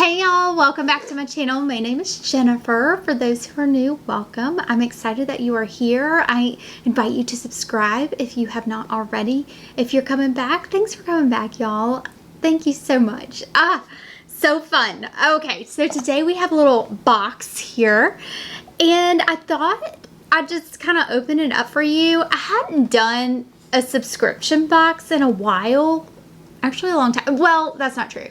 Hey y'all, welcome back to my channel. My name is Jennifer. For those who are new, welcome. I'm excited that you are here. I invite you to subscribe if you have not already. If you're coming back, thanks for coming back, y'all. Thank you so much. So fun. Okay, so today we have a little box here, and I thought I'd just kind of open it up for you. I hadn't done a subscription box in a while. Actually a long time. Well, that's not true.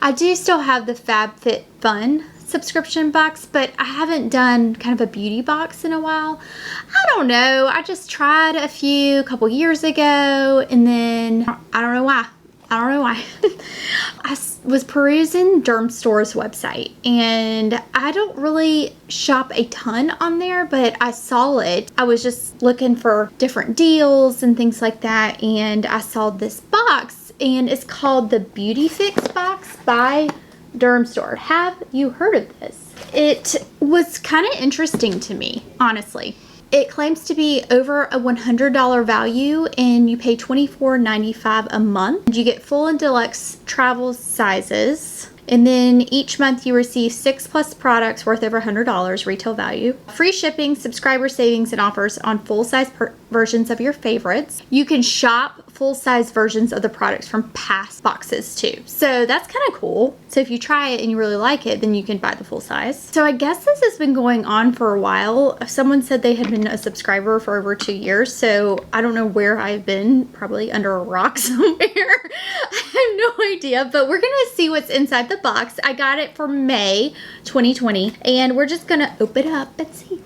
I do still have the FabFitFun subscription box, but I haven't done kind of a beauty box in a while. I don't know. I just tried a couple years ago, and then I don't know why. I was perusing Dermstore's website, and I don't really shop a ton on there, but I saw it. I was just looking for different deals and things like that, and I saw this box, and it's called the Beautyfix box by Dermstore. Have you heard of this? It was kind of interesting to me, honestly. It claims to be over a $100 value, and you pay $24.95 a month. You get full and deluxe travel sizes, and then each month you receive 6+ products worth over $100 retail value. Free shipping, subscriber savings, and offers on full-size versions of your favorites. You can shop full-size versions of the products from past boxes too. So that's kind of cool. So if you try it and you really like it, then you can buy the full size. So I guess this has been going on for a while. Someone said they had been a subscriber for over 2 years. So I don't know where I've been, probably under a rock somewhere. I have no idea, but we're gonna see what's inside the box. I got it for May 2020, and we're just gonna open it up and see.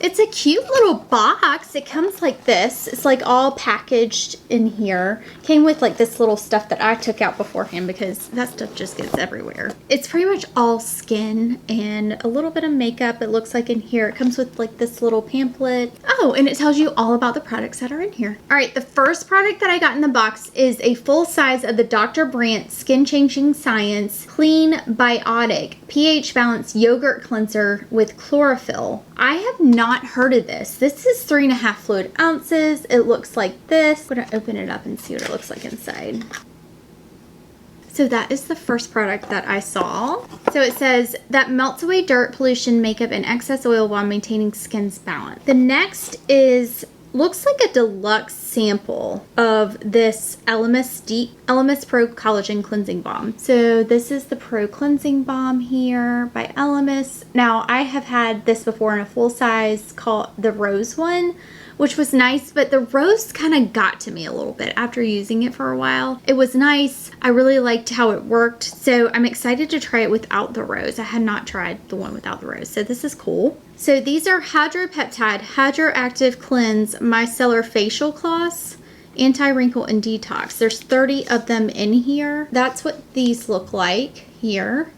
It's a cute little box. It comes like this. It's like all packaged in here. Came with like this little stuff that I took out beforehand because that stuff just gets everywhere. It's pretty much all skin and a little bit of makeup, it looks like, in here. It comes with like this little pamphlet. Oh, and it tells you all about the products that are in here. All right, the first product that I got in the box is a full size of the Dr. Brandt Skin Changing Science Clean Biotic pH Balance Yogurt Cleanser with Chlorophyll. I have not heard of this. This is 3.5 fluid ounces. It looks like this. I'm gonna open it up and see what it looks like inside. So that is the first product that I saw. So it says that melts away dirt, pollution, makeup, and excess oil while maintaining skin's balance. The next is, looks like a deluxe sample of this Elemis Pro Collagen Cleansing Balm. So this is the Pro Cleansing Balm here by Elemis. Now I have had this before in a full size called the Rose one, which was nice, but the rose kind of got to me a little bit after using it for a while. It was nice. I really liked how it worked, so I'm excited to try it without the rose. I had not tried the one without the rose, so this is cool. So these are Hydropeptide, Hydroactive Cleanse, Micellar Facial Cloths, Anti-Wrinkle, and Detox. There's 30 of them in here. That's what these look like here.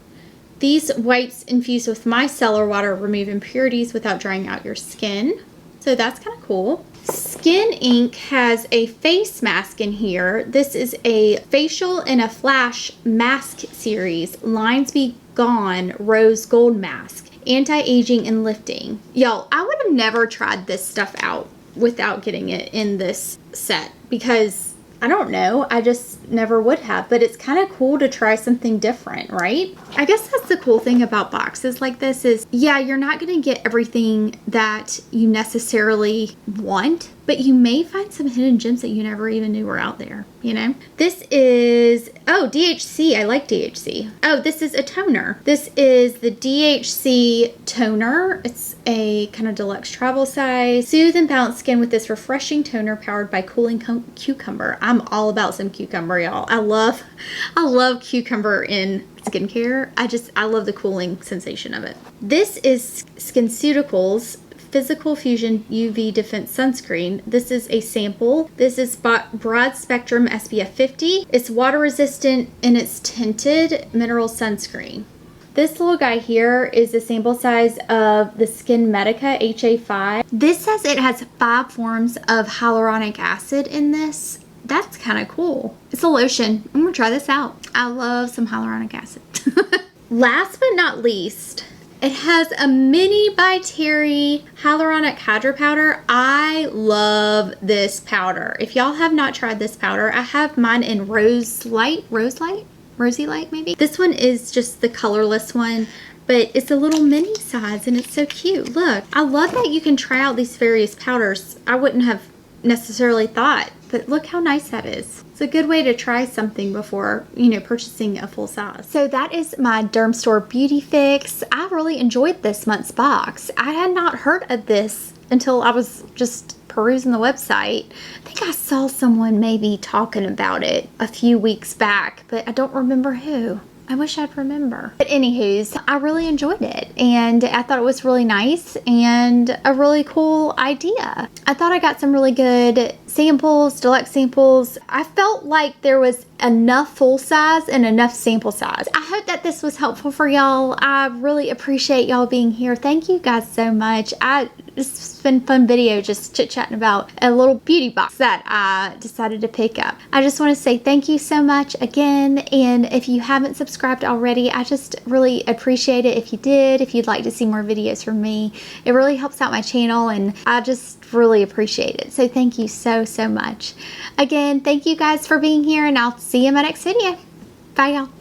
These wipes infused with micellar water remove impurities without drying out your skin. So that's kind of cool. Skin Inc. has a face mask in here. This is a facial and a flash mask series. Lines Be Gone Rose Gold Mask. Anti-aging and lifting. Y'all, I would have never tried this stuff out without getting it in this set because I don't know, I just never would have, but it's kind of cool to try something different, right? I guess that's the cool thing about boxes like this is, yeah, you're not going to get everything that you necessarily want, but you may find some hidden gems that you never even knew were out there, you know? This is, oh, DHC. I like DHC. Oh, this is a toner. This is the DHC toner. It's a kind of deluxe travel size. Soothe and balance skin with this refreshing toner powered by cooling cucumber. I'm all about some cucumber, y'all. I love cucumber in skincare. I love the cooling sensation of it. This is SkinCeuticals Physical Fusion UV Defense Sunscreen. This is a sample. This is broad spectrum SPF 50. It's water resistant and it's tinted mineral sunscreen. This little guy here is a sample size of the Skin Medica HA5. This says it has 5 forms of hyaluronic acid in this. That's kind of cool. It's a lotion. I'm gonna try this out. I love some hyaluronic acid. Last but not least, it has a mini by Terry hyaluronic hydro powder. I love this powder. If y'all have not tried this powder, I have mine in Rose Light. Rosy Light maybe. This one is just the colorless one, but it's a little mini size and it's so cute. Look, I love that you can try out these various powders. I wouldn't have necessarily thought, but look how nice that is. It's a good way to try something before, you know, purchasing a full size. So that is my Dermstore Beautyfix. I really enjoyed this month's box. I had not heard of this until I was just perusing the website. I think I saw someone maybe talking about it a few weeks back, but I don't remember who. I wish I'd remember. But anywho's, I really enjoyed it and I thought it was really nice and a really cool idea. I thought I got some really good samples, deluxe samples. I felt like there was enough full size and enough sample size. I hope that this was helpful for y'all. I really appreciate y'all being here. Thank you guys so much. It's been a fun video just chit-chatting about a little beauty box that I decided to pick up. I just want to say thank you so much again, and if you haven't subscribed already, I just really appreciate it if you did. If you'd like to see more videos from me, it really helps out my channel and I just really appreciate it. So thank you so much. Again, thank you guys for being here and I'll see you in my next video. Bye y'all.